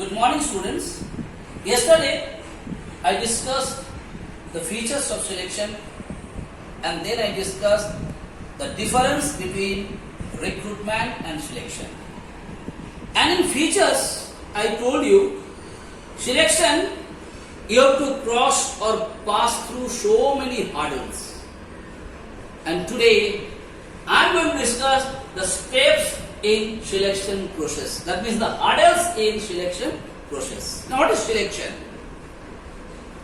Good morning, students. Yesterday, I discussed the features of selection and then I discussed the difference between recruitment and selection. And in features, I told you, selection, you have to cross or pass through so many hurdles. And today, I am going to discuss the steps in selection process. That means the hurdles in selection process. Now what is selection?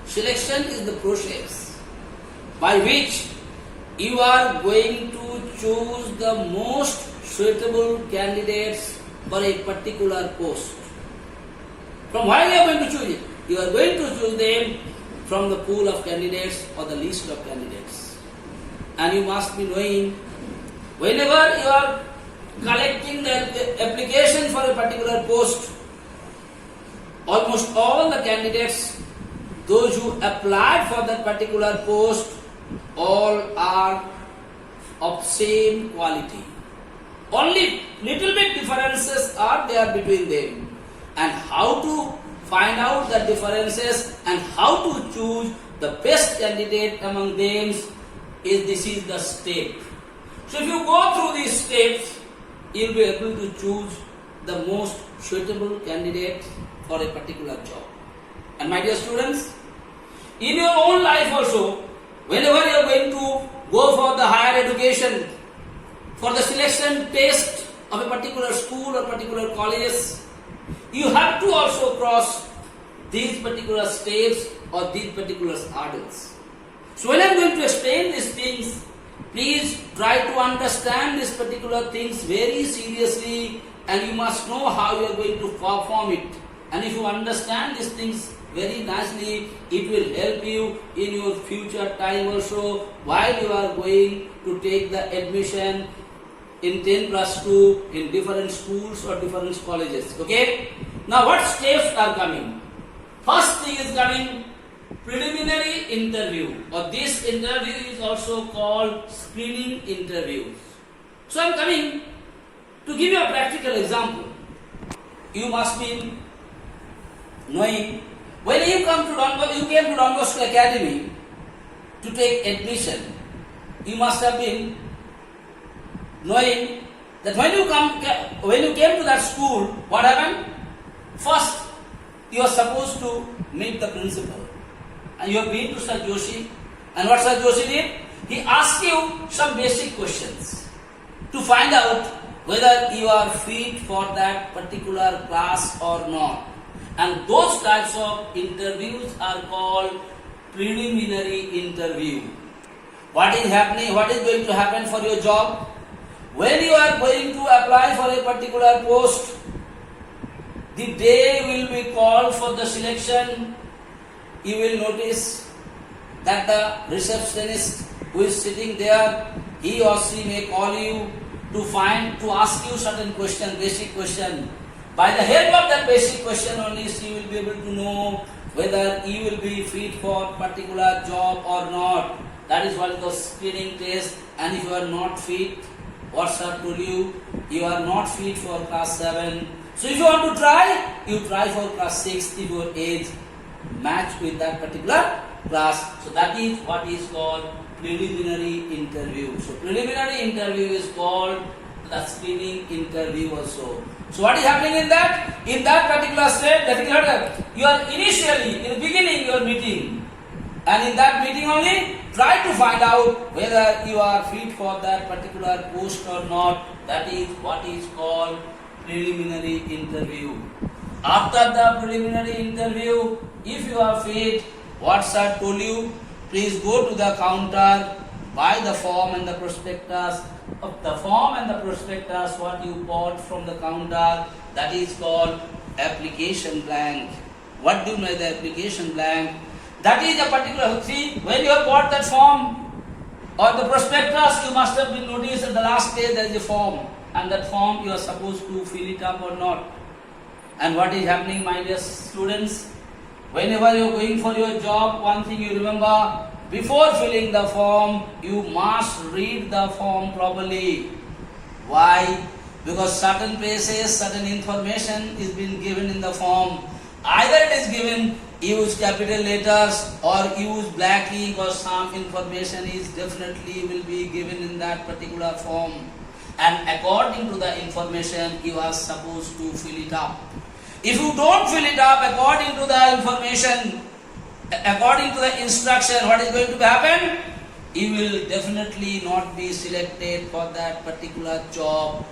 Selection is the process by which you are going to choose the most suitable candidates for a particular post. From where you are going to choose it? You are going to choose them from the pool of candidates or the list of candidates. And you must be knowing, whenever you are collecting the application for a particular post, almost all the candidates, those who applied for that particular post, all are of same quality. Only little bit differences are there between them. And how to find out the differences and how to choose the best candidate among them this is the step. So if you go through these steps, you will be able to choose the most suitable candidate for a particular job. And my dear students, in your own life also, whenever you are going to go for the higher education, for the selection test of a particular school or particular colleges, you have to also cross these particular steps or these particular hurdles. So when I am going to explain these things, please try to understand these particular things very seriously, and you must know how you are going to perform it. And if you understand these things very nicely, it will help you in your future time also while you are going to take the admission in 10+2 in different schools or different colleges. Okay? Now what steps are coming? First thing is coming preliminary interview, or this interview is also called screening interviews. So I am coming to give you a practical example. You must be knowing, when you came to Don Bosco Academy to take admission, you must have been knowing that when you came to that school, what happened? First, you are supposed to meet the principal. And you have been to Sir Joshi, and what Sir Joshi did? He asked you some basic questions to find out whether you are fit for that particular class or not. And those types of interviews are called preliminary interview. What is happening? What is going to happen for your job? When you are going to apply for a particular post, the day will be called for the selection. You will notice that the receptionist who is sitting there, he or she may call you to ask you certain question, basic question. By the help of that basic question only, she will be able to know whether you will be fit for particular job or not. That is what is the screening test. And if you are not fit, what sir told you, you are not fit for class 7. So if you want to try, you try for class 6 if your age match with that particular class. So that is what is called preliminary interview. So preliminary interview is called the screening interview also. So what is happening in that? In that particular step, you are initially, in the beginning you are meeting. And in that meeting only, try to find out whether you are fit for that particular post or not. That is what is called preliminary interview. After the preliminary interview, if you are fit, what sir told you, please go to the counter, buy the form and the prospectus. Of the form and the prospectus, what you bought from the counter, that is called application blank. What do you know the application blank? That is a particular thing. When you have bought that form or the prospectus, you must have been noticed at the last page there is a form, and that form you are supposed to fill it up or not. And what is happening, my dear students? Whenever you are going for your job, one thing you remember, before filling the form, you must read the form properly. Why? Because certain places, certain information is being given in the form, Either it is given use capital letters or use black ink, or some information is definitely will be given in that particular form, and according to the information you are supposed to fill it up. If you don't fill it up according to the information, according to the instruction, what is going to happen? You will definitely not be selected for that particular job,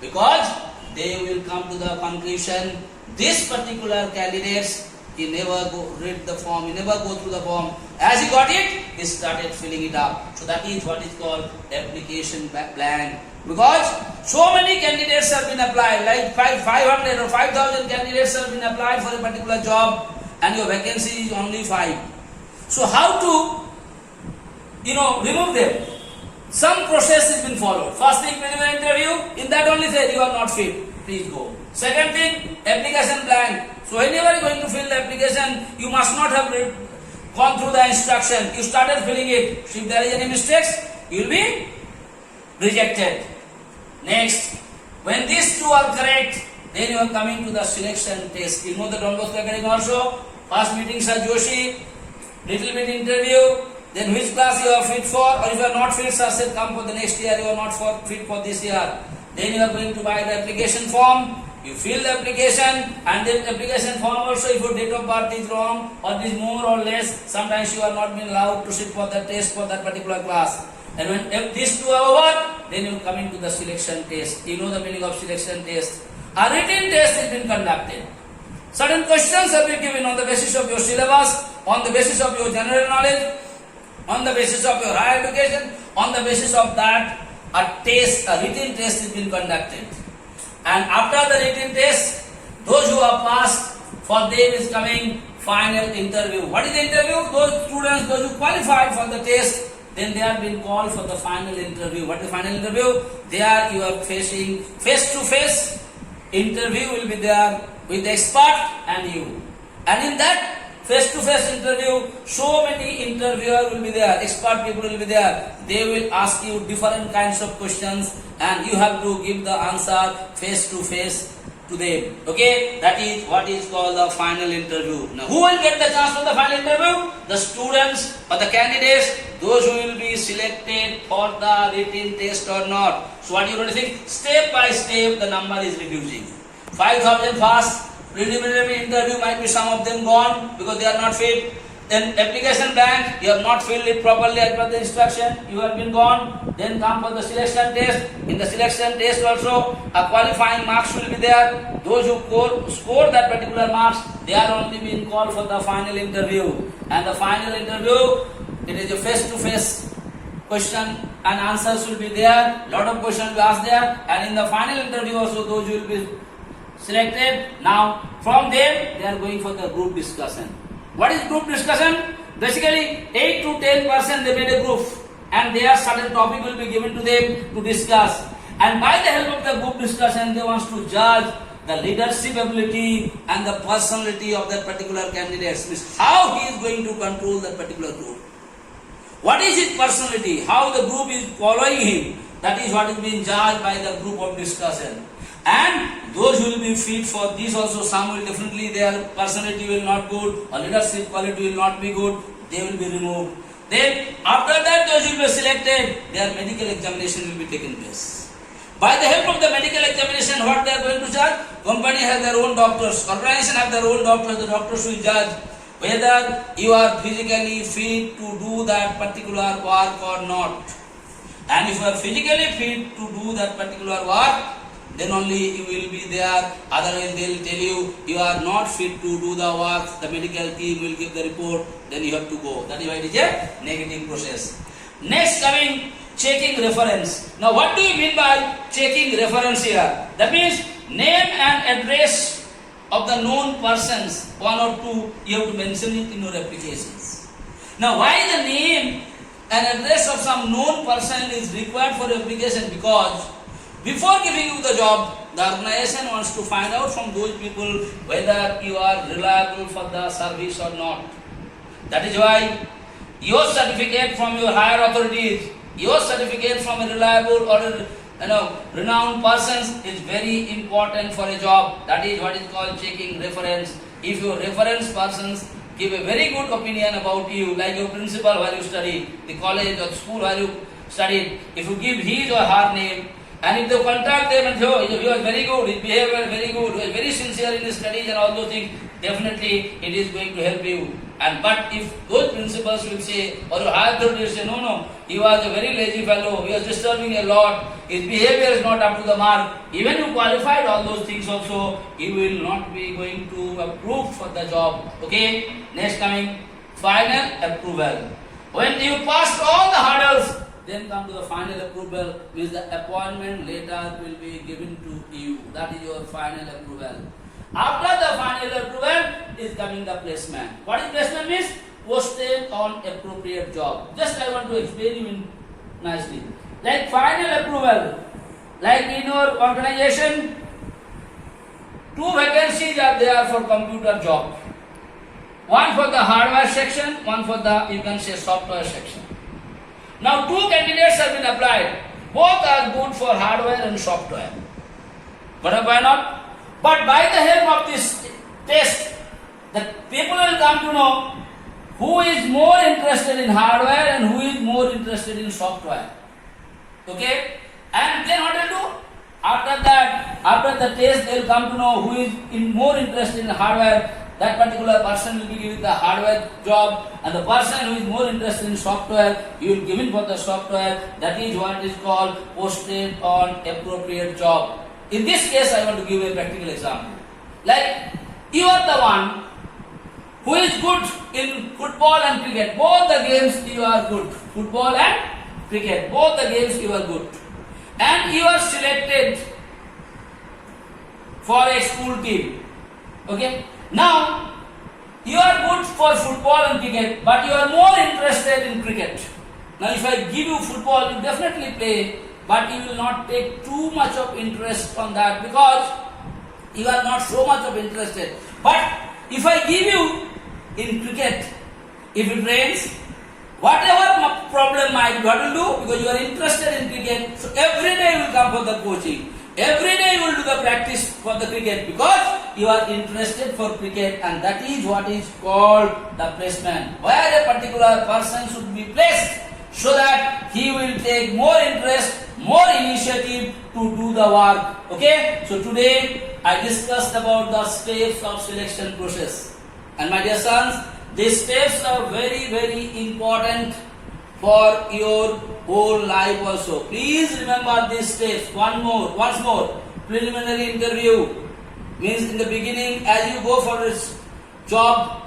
because they will come to the conclusion, this particular candidates, he never read the form, he never go through the form. As he got it, he started filling it up. So that is what is called application blank. Because so many candidates have been applied, like 500 or 5,000 candidates have been applied for a particular job, and your vacancy is only 5. So how to, remove them? Some process has been followed. First thing, when you interview, in that only say you are not fit, please go. Second thing, application blank. So whenever you are going to fill the application, you must not have gone through the instruction. You started filling it. So if there is any mistakes, you will be rejected. Next, when these two are correct, then you are coming to the selection test. You know the Don Bosco Academy also. First meeting Sir Joshi, little bit interview, then which class you are fit for, or if you are not fit, Sir said come for the next year, you are not fit for this year. Then you are going to buy the application form. You fill the application, and then application form also, if your date of birth is wrong or it is more or less, sometimes you are not being allowed to sit for the test for that particular class. And when these two are over, then you come into the selection test. You know the meaning of selection test. A written test has been conducted. Certain questions have been given on the basis of your syllabus, on the basis of your general knowledge, on the basis of your higher education. On the basis of that, a written test has been conducted. And after the written test, those who are passed, for them is coming final interview. What is the interview? Those students, those who qualified for the test, then they are being called for the final interview. What is the final interview? There you are facing face-to-face interview will be there with the expert and you. And in that face-to-face interview, so many interviewers will be there, expert people will be there. They will ask you different kinds of questions, and you have to give the answer face-to-face to them. Okay, that is what is called the final interview. Now, who will get the chance for the final interview? The students or the candidates, those who will be selected for the written test or not. So, what you going to think? Step by step, the number is reducing. 5,000 fast. Preliminary interview might be some of them gone because they are not fit. Then application blank, you have not filled it properly as per the instruction, you have been gone. Then come for the selection test. In the selection test also, a qualifying marks will be there. Those who score that particular marks, they are only being called for the final interview. And the final interview, it is a face-to-face question and answers will be there. Lot of questions will be asked there. And in the final interview also, those who will be selected. Now, from them, they are going for the group discussion. What is group discussion? Basically, 8 to 10% they made a group, and their certain topic will be given to them to discuss. And by the help of the group discussion, they want to judge the leadership ability and the personality of that particular candidate. Means how he is going to control that particular group. What is his personality? How the group is following him? That is what is being judged by the group of discussion. And those who will be fit for this also, some will definitely, their personality will not good, or leadership quality will not be good, they will be removed. Then after that, those will be selected, their medical examination will be taken place. By the help of the medical examination, what they are going to judge? Company has their own doctors, organization have their own doctors, the doctors will judge whether you are physically fit to do that particular work or not. And if you are physically fit to do that particular work, then only you will be there. Otherwise they will tell you, you are not fit to do the work. The medical team will give the report, then you have to go. That is why it is a negative process. Next coming, checking reference. Now what do you mean by checking reference here? That means name and address of the known persons, one or two, you have to mention it in your applications. Now why the name and address of some known person is required for application? Because before giving you the job, the organization wants to find out from those people whether you are reliable for the service or not. That is why your certificate from your higher authorities, your certificate from a reliable or renowned persons is very important for a job. That is what is called checking reference. if your reference persons give a very good opinion about you, like your principal where you studied, the college or school where you studied, if you give his or her name, and if they contact them and say, oh, he was very good, his behavior very good, he was very sincere in his studies and all those things, definitely it is going to help you. And but if those principals will say, or your higher authority will say, no, he was a very lazy fellow, he was disturbing a lot, his behavior is not up to the mark, even you qualified all those things also, he will not be going to approve for the job. Okay, next coming, final approval. When you passed all the hurdles, then come to the final approval, which the appointment letter will be given to you. That is your final approval. After the final approval is coming the placement. What is placement means? Posted on appropriate job. Just I want to explain you nicely. Like final approval, like in your organization, 2 vacancies are there for computer job. One for the hardware section, one for the, you can say, software section. Now 2 candidates have been applied. Both are good for hardware and software. But why not? But by the help of this test, the people will come to know who is more interested in hardware and who is more interested in software. Okay? And then what they do? After that, after the test, they will come to know who is more interested in hardware. That particular person will be given the hardware job, and the person who is more interested in software, you will give him for the software. That is what is called posted on appropriate job. In this case, I want to give a practical example. Like, you are the one who is good in football and cricket. Both the games you are good. Football and cricket. Both the games you are good. And you are selected for a school team. Okay? Now, you are good for football and cricket, but you are more interested in cricket. Now, if I give you football, you definitely play, but you will not take too much of interest on that because you are not so much of interested. But if I give you in cricket, if it rains, whatever problem might, what will do? Because you are interested in cricket, so every day you will come for the coaching. Every day you will do the practice for the cricket because you are interested for cricket, and that is what is called the placement. Where a particular person should be placed so that he will take more interest, more initiative to do the work. Okay, so today I discussed about the steps of selection process. And my dear sons, these steps are very, very important for your whole life also. Please remember these steps. Once more. Preliminary interview means in the beginning, as you go for this job,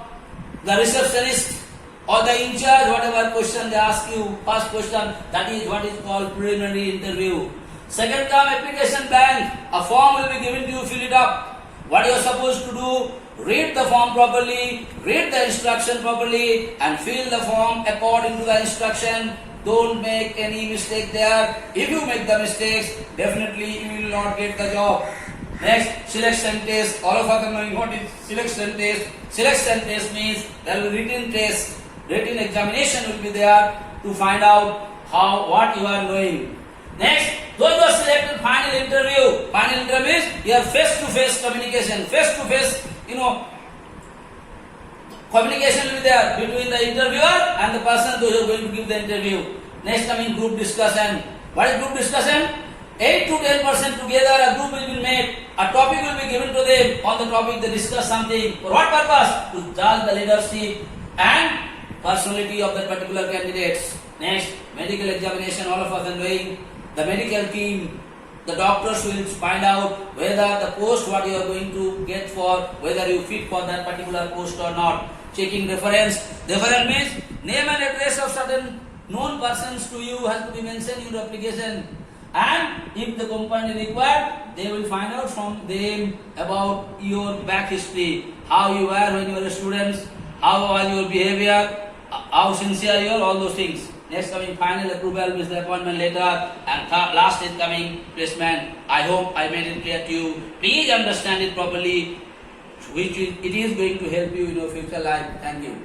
the receptionist or the in charge, whatever question they ask you, first question, that is what is called preliminary interview. Second term application bank, a form will be given to you, fill it up. What you are supposed to do? Read the form properly, read the instruction properly, and fill the form according to the instruction. Don't make any mistake there. If you make the mistakes, definitely you will not get the job. Next, selection test. All of us are knowing what is selection test. Selection test means there will be written test. Written examination will be there to find out what you are knowing. Next, those who are selected, final interview. Final interview is your face-to-face communication. Face-to-face, communication will be there between the interviewer and the person who is going to give the interview. Next coming group discussion. What is group discussion? 8 to 10% together a group will be made. A topic will be given to them. On the topic they discuss something. For what purpose? To judge the leadership and personality of that particular candidates. Next, medical examination, all of us are doing. The medical team, the doctors will find out whether the post what you are going to get for, whether you fit for that particular post or not. Checking reference. Reference means name and address of certain known persons to you has to be mentioned in your application. And if the company required, they will find out from them about your back history, how you were when you were a student, how was your behavior, how sincere you are, all those things. Next coming final approval with the appointment letter, and last is coming placement. I hope I made it clear to you. Please understand it properly, which it is going to help you in your future life. Thank you.